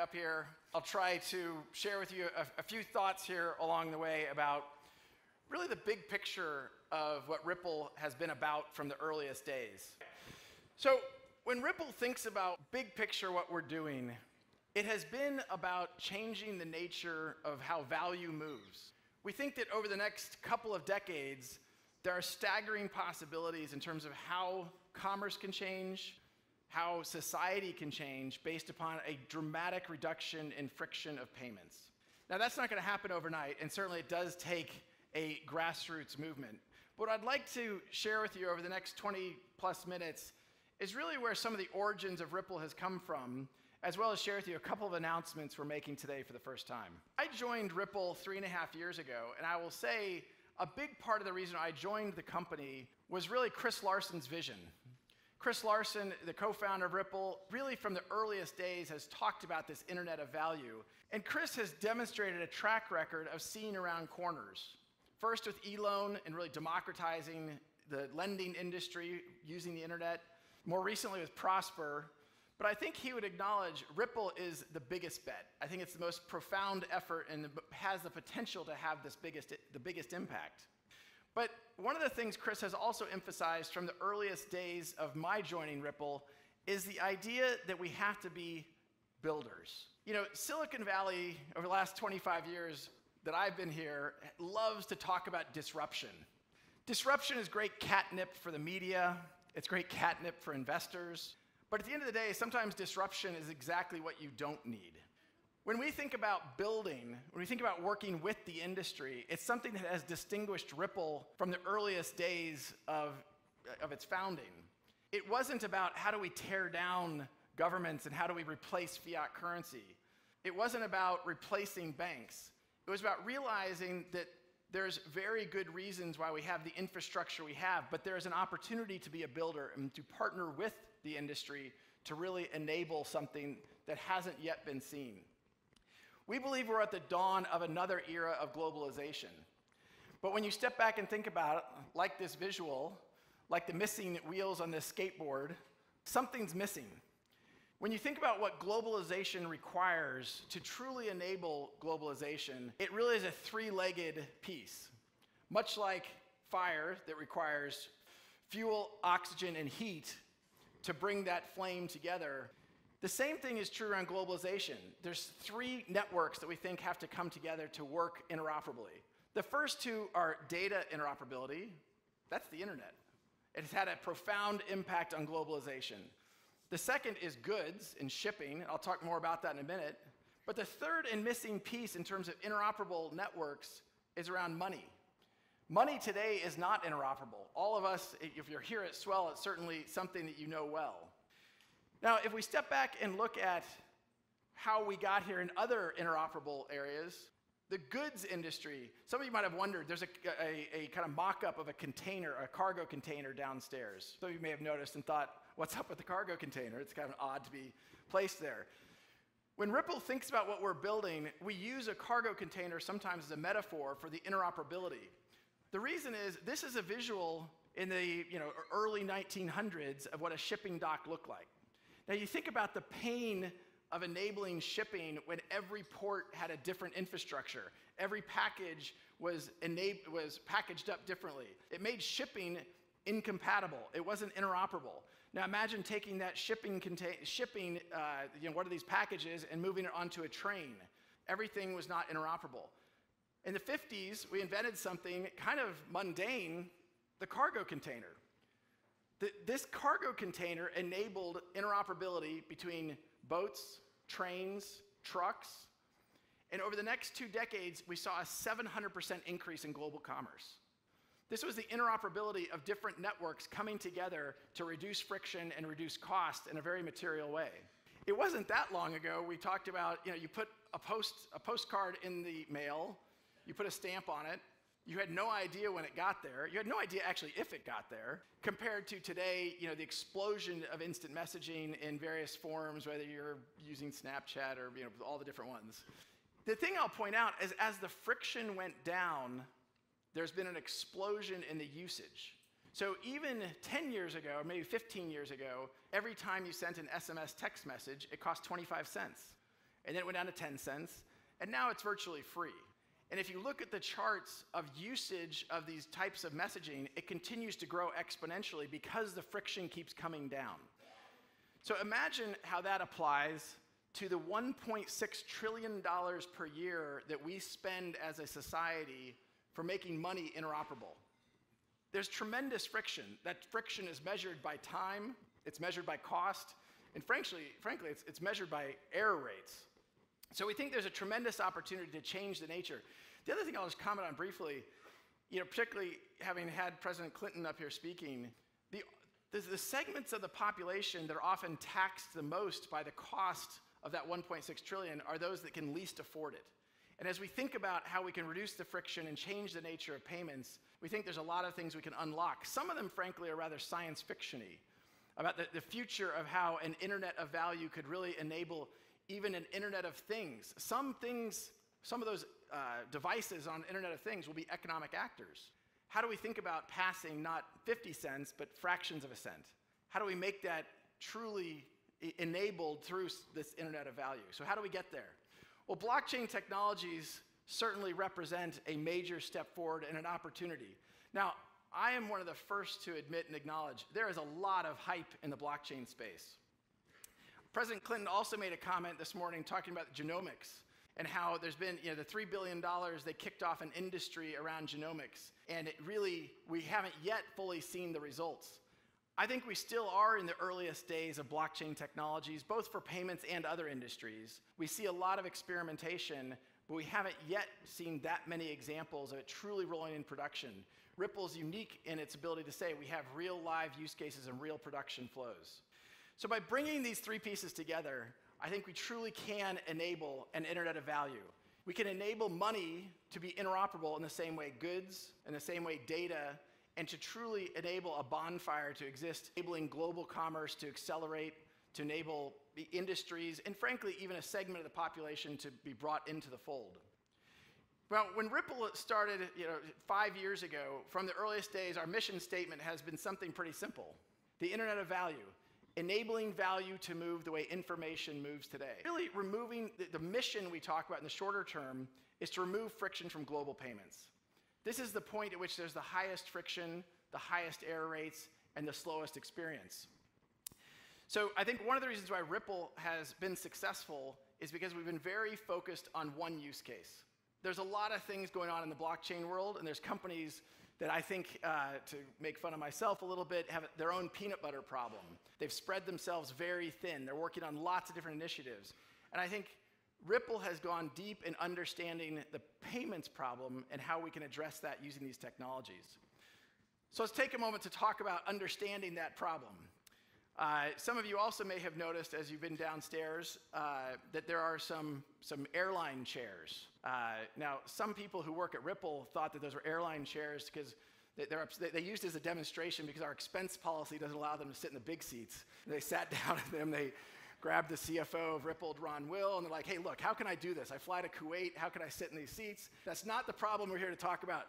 up here. I'll try to share with you a few thoughts here along the way about really the big picture of what Ripple has been about from the earliest days. So when Ripple thinks about big picture what we're doing, it has been about changing the nature of how value moves. We think that over the next couple of decades, there are staggering possibilities in terms of how commerce can change, how society can change based upon a dramatic reduction in friction of payments. Now, that's not going to happen overnight, and certainly it does take a grassroots movement. But what I'd like to share with you over the next 20+ minutes is really where some of the origins of Ripple has come from, as well as share with you a couple of announcements we're making today for the first time. I joined Ripple 3.5 years ago, and I will say a big part of the reason I joined the company was really Chris Larson's vision. Chris Larson, the co-founder of Ripple, really from the earliest days has talked about this internet of value. And Chris has demonstrated a track record of seeing around corners. First with eLoan and really democratizing the lending industry using the internet. More recently with Prosper. But I think he would acknowledge Ripple is the biggest bet. I think it's the most profound effort and has the potential to have the biggest impact. But one of the things Chris has also emphasized from the earliest days of my joining Ripple is the idea that we have to be builders. You know, Silicon Valley, over the last 25 years that I've been here, loves to talk about disruption. Disruption is great catnip for the media. It's great catnip for investors. But at the end of the day, sometimes disruption is exactly what you don't need. When we think about building, when we think about working with the industry, it's something that has distinguished Ripple from the earliest days of its founding. It wasn't about how do we tear down governments and how do we replace fiat currency. It wasn't about replacing banks. It was about realizing that there's very good reasons why we have the infrastructure we have, but there's an opportunity to be a builder and to partner with the industry to really enable something that hasn't yet been seen. We believe we're at the dawn of another era of globalization. But when you step back and think about it, like this visual, like the missing wheels on this skateboard, something's missing. When you think about what globalization requires to truly enable globalization, it really is a three-legged piece. Much like fire that requires fuel, oxygen, and heat to bring that flame together, the same thing is true around globalization. There's three networks that we think have to come together to work interoperably. The first two are data interoperability. That's the internet. It has had a profound impact on globalization. The second is goods and shipping. I'll talk more about that in a minute. But the third and missing piece in terms of interoperable networks is around money. Money today is not interoperable. All of us, if you're here at Swell, it's certainly something that you know well. Now, if we step back and look at how we got here in other interoperable areas, the goods industry, some of you might have wondered, there's a kind of mock-up of a container, a cargo container downstairs. Some of you may have noticed and thought, what's up with the cargo container? It's kind of odd to be placed there. When Ripple thinks about what we're building, we use a cargo container sometimes as a metaphor for the interoperability. The reason is this is a visual in the early 1900s of what a shipping dock looked like. Now you think about the pain of enabling shipping when every port had a different infrastructure. Every package was packaged up differently. It made shipping incompatible. It wasn't interoperable. Now imagine taking that one of these packages and moving it onto a train. Everything was not interoperable. In the 50s, we invented something kind of mundane, the cargo container. This cargo container enabled interoperability between boats, trains, trucks, and over the next 2 decades, we saw a 700% increase in global commerce. This was the interoperability of different networks coming together to reduce friction and reduce cost in a very material way. It wasn't that long ago we talked about, you put a postcard in the mail, you put a stamp on it, you had no idea when it got there. You had no idea actually if it got there, compared to today, the explosion of instant messaging in various forms, whether you're using Snapchat or all the different ones. The thing I'll point out is as the friction went down, there's been an explosion in the usage. So even 10 years ago, or maybe 15 years ago, every time you sent an SMS text message, it cost 25 cents. and then it went down to 10 cents, and now it's virtually free. And if you look at the charts of usage of these types of messaging, it continues to grow exponentially because the friction keeps coming down. So imagine how that applies to the $1.6 trillion per year that we spend as a society for making money interoperable. There's tremendous friction. That friction is measured by time, it's measured by cost, and frankly, it's measured by error rates. So we think there's a tremendous opportunity to change the nature. The other thing I'll just comment on briefly, particularly having had President Clinton up here speaking, the segments of the population that are often taxed the most by the cost of that 1.6 trillion are those that can least afford it. And as we think about how we can reduce the friction and change the nature of payments, we think there's a lot of things we can unlock. Some of them, frankly, are rather science fiction-y, about the future of how an internet of value could really enable even an Internet of Things. Some of those devices on Internet of Things will be economic actors. How do we think about passing not 50 cents, but fractions of a cent? How do we make that truly enabled through this Internet of Value? So how do we get there? Well, blockchain technologies certainly represent a major step forward and an opportunity. Now, I am one of the first to admit and acknowledge there is a lot of hype in the blockchain space. President Clinton also made a comment this morning talking about genomics and how there's been, the $3 billion they kicked off an industry around genomics, and we haven't yet fully seen the results. I think we still are in the earliest days of blockchain technologies, both for payments and other industries. We see a lot of experimentation, but we haven't yet seen that many examples of it truly rolling in production. Ripple is unique in its ability to say we have real live use cases and real production flows. So by bringing these three pieces together, I think we truly can enable an Internet of Value. We can enable money to be interoperable in the same way goods, in the same way data, and to truly enable a bonfire to exist, enabling global commerce to accelerate, to enable the industries, and frankly, even a segment of the population to be brought into the fold. Well, when Ripple started 5 years ago, from the earliest days, our mission statement has been something pretty simple. The Internet of Value, enabling value to move the way information moves today. Really removing the mission we talk about in the shorter term is to remove friction from global payments. This is the point at which there's the highest friction, the highest error rates, and the slowest experience. So I think one of the reasons why Ripple has been successful is because we've been very focused on one use case. There's a lot of things going on in the blockchain world, and there's companies that I think, to make fun of myself a little bit, have their own peanut butter problem. They've spread themselves very thin. They're working on lots of different initiatives. And I think Ripple has gone deep in understanding the payments problem and how we can address that using these technologies. So let's take a moment to talk about understanding that problem. Some of you also may have noticed as you've been downstairs that there are some airline chairs. Now, some people who work at Ripple thought that those were airline chairs because they used it as a demonstration because our expense policy doesn't allow them to sit in the big seats. And they sat down in them, they grabbed the CFO of Ripple, Ron Will, and they're like, hey, look, how can I do this? I fly to Kuwait, how can I sit in these seats? That's not the problem we're here to talk about.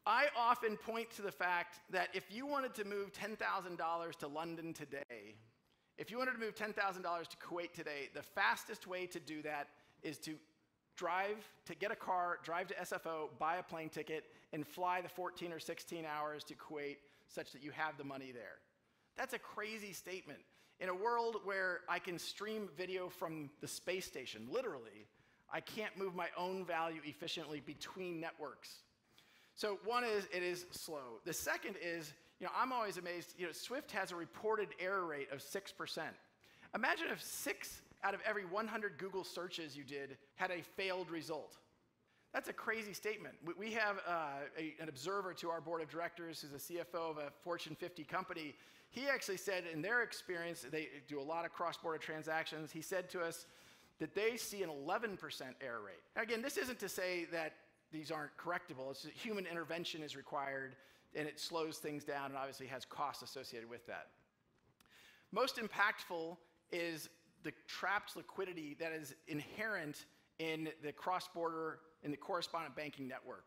I often point to the fact that if you wanted to move $10,000 to London today, if you wanted to move $10,000 to Kuwait today, the fastest way to do that is to get a car, drive to SFO, buy a plane ticket, and fly the 14 or 16 hours to Kuwait such that you have the money there. That's a crazy statement. In a world where I can stream video from the space station, literally, I can't move my own value efficiently between networks. So one is, it is slow. The second is, I'm always amazed, Swift has a reported error rate of 6%. Imagine if 6 out of every 100 Google searches you did had a failed result. That's a crazy statement. We have an observer to our board of directors who's a CFO of a Fortune 50 company. He actually said in their experience, they do a lot of cross-border transactions, he said to us that they see an 11% error rate. Now again, this isn't to say that these aren't correctable. It's that human intervention is required, and it slows things down and obviously has costs associated with that. Most impactful is the trapped liquidity that is inherent in the cross-border, in the correspondent banking network.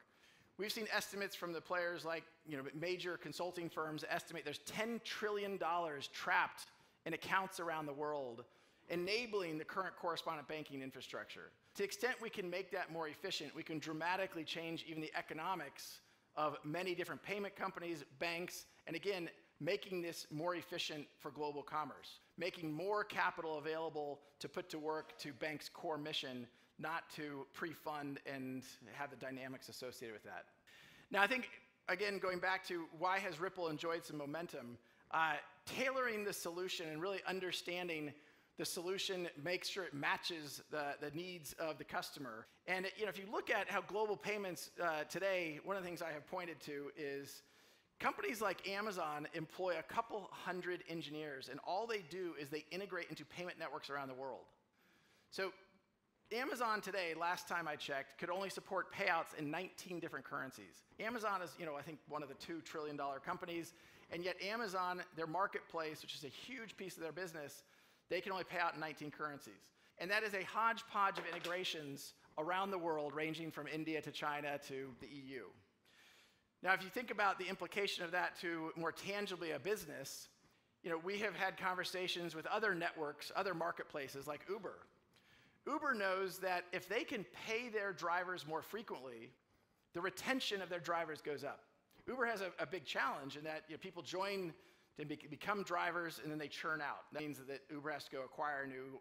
We've seen estimates from the players like major consulting firms estimate there's $10 trillion trapped in accounts around the world enabling the current correspondent banking infrastructure. To the extent we can make that more efficient, we can dramatically change even the economics of many different payment companies, banks, and again, making this more efficient for global commerce, making more capital available to put to work to banks' core mission, not to pre-fund and have the dynamics associated with that. Now, I think, again, going back to why has Ripple enjoyed some momentum, tailoring the solution and really understanding the solution makes sure it matches the needs of the customer. And if you look at how global payments today, one of the things I have pointed to is companies like Amazon employ a couple hundred engineers, and all they do is they integrate into payment networks around the world. So Amazon today, last time I checked, could only support payouts in 19 different currencies. Amazon is, I think one of the $2 trillion companies, and yet Amazon, their marketplace, which is a huge piece of their business, they can only pay out in 19 currencies. And that is a hodgepodge of integrations around the world, ranging from India to China to the EU. Now, if you think about the implication of that to more tangibly a business, we have had conversations with other networks, other marketplaces like Uber. Uber knows that if they can pay their drivers more frequently, the retention of their drivers goes up. Uber has a big challenge in that people join to become drivers and then they churn out. That means that Uber has to go acquire new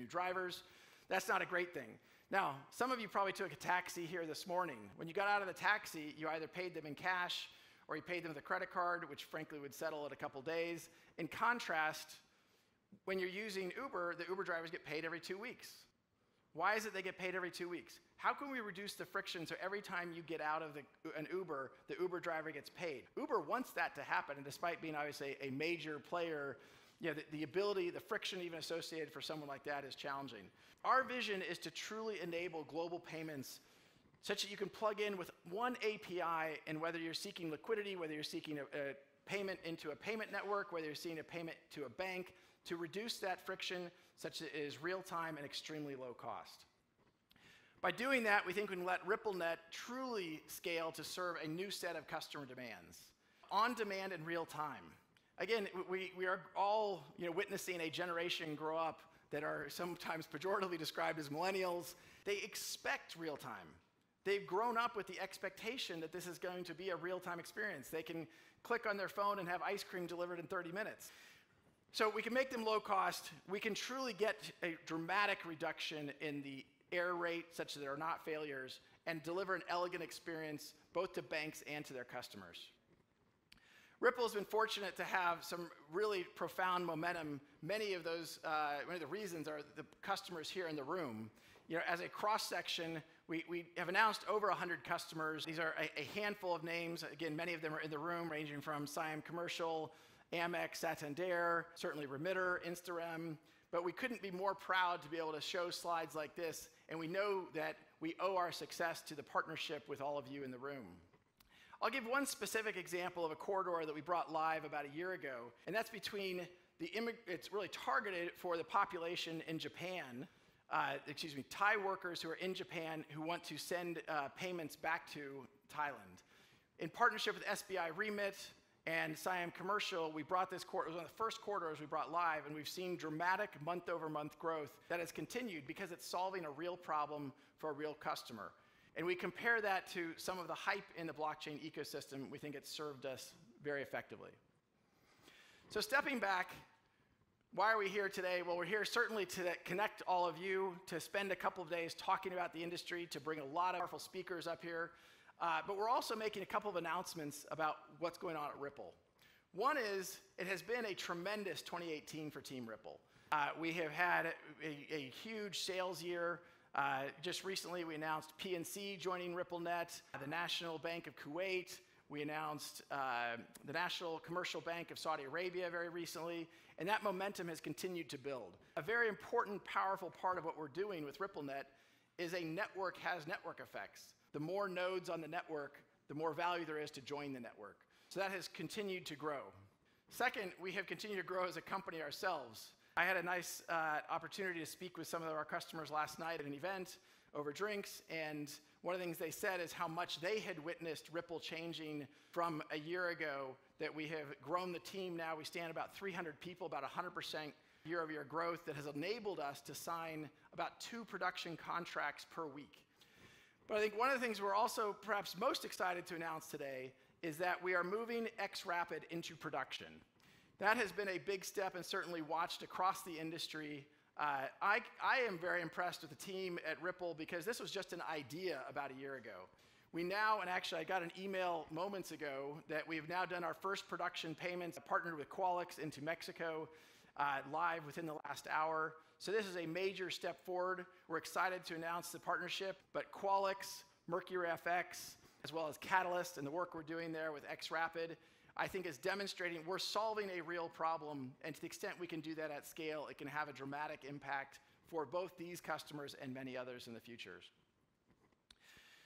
drivers. That's not a great thing. Now, some of you probably took a taxi here this morning. When you got out of the taxi, you either paid them in cash or you paid them with a credit card, which frankly would settle in a couple days. In contrast, when you're using Uber, the Uber drivers get paid every 2 weeks. Why is it they get paid every 2 weeks? How can we reduce the friction so every time you get out of an Uber, the Uber driver gets paid? Uber wants that to happen, and despite being obviously a major player, the ability, the friction even associated for someone like that is challenging. Our vision is to truly enable global payments such that you can plug in with one API, and whether you're seeking liquidity, whether you're seeking a payment into a payment network, whether you're seeking a payment to a bank, to reduce that friction such that it is real-time and extremely low cost. By doing that, we think we can let RippleNet truly scale to serve a new set of customer demands, on demand and real time. Again, we are all witnessing a generation grow up that are sometimes pejoratively described as millennials. They expect real time. They've grown up with the expectation that this is going to be a real-time experience. They can click on their phone and have ice cream delivered in 30 minutes. So we can make them low cost. We can truly get a dramatic reduction in the error rate such that there are not failures, and deliver an elegant experience both to banks and to their customers. Ripple has been fortunate to have some really profound momentum. Many of those, one of the reasons are the customers here in the room. As a cross-section, we have announced over 100 customers. These are a handful of names. Again, many of them are in the room, ranging from Siam Commercial, Amex, Santander, certainly Remitter, Instarem. But we couldn't be more proud to be able to show slides like this, and we know that we owe our success to the partnership with all of you in the room. I'll give one specific example of a corridor that we brought live about a year ago, and that's between it's really targeted for the population in Japan, Thai workers who are in Japan who want to send payments back to Thailand. In partnership with SBI Remit and Siam Commercial, we brought this corridor. It was one of the first corridors we brought live, and we've seen dramatic month-over-month growth that has continued because it's solving a real problem for a real customer. And we compare that to some of the hype in the blockchain ecosystem. We think it's served us very effectively. So stepping back, why are we here today? Well, we're here certainly to connect all of you, to spend a couple of days talking about the industry, to bring a lot of powerful speakers up here. But we're also making a couple of announcements about what's going on at Ripple. One is, it has been a tremendous 2018 for Team Ripple. We have had a huge sales year. Just recently, we announced PNC joining RippleNet, the National Bank of Kuwait. We announced the National Commercial Bank of Saudi Arabia very recently, and that momentum has continued to build. A very important, powerful part of what we're doing with RippleNet is a network has network effects. The more nodes on the network, the more value there is to join the network. So that has continued to grow. Second, we have continued to grow as a company ourselves. I had a nice opportunity to speak with some of our customers last night at an event over drinks, and one of the things they said is how much they had witnessed Ripple changing from a year ago, that we have grown the team now. We stand about 300 people, about 100% year-over-year growth that has enabled us to sign about 2 production contracts per week. But I think one of the things we're also perhaps most excited to announce today is that we are moving xRapid into production. That has been a big step and certainly watched across the industry. I am very impressed with the team at Ripple because this was just an idea about a year ago. We now, and actually I got an email moments ago that we've now done our first production payments, partnered with Qualix into Mexico, live within the last hour. So this is a major step forward. We're excited to announce the partnership, but Qualix, MercuryFX, as well as Catalyst and the work we're doing there with xRapid, I think is demonstrating we're solving a real problem, and to the extent we can do that at scale, it can have a dramatic impact for both these customers and many others in the future.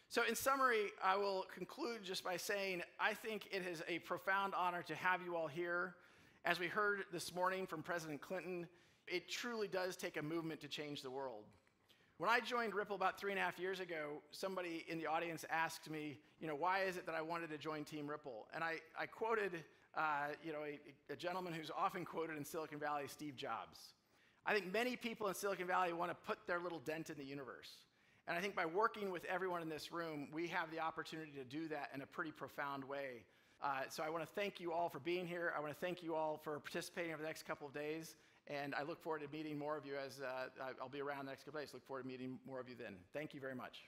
So in summary, I will conclude just by saying I think it is a profound honor to have you all here. As we heard this morning from President Clinton, it truly does take a movement to change the world. When I joined Ripple about 3.5 years ago, somebody in the audience asked me, why is it that I wanted to join Team Ripple? And I quoted, a gentleman who's often quoted in Silicon Valley, Steve Jobs. I think many people in Silicon Valley want to put their little dent in the universe. And I think by working with everyone in this room, we have the opportunity to do that in a pretty profound way. So I want to thank you all for being here. I want to thank you all for participating over the next couple of days. And I look forward to meeting more of you as I'll be around the next couple of days. Look forward to meeting more of you then. Thank you very much.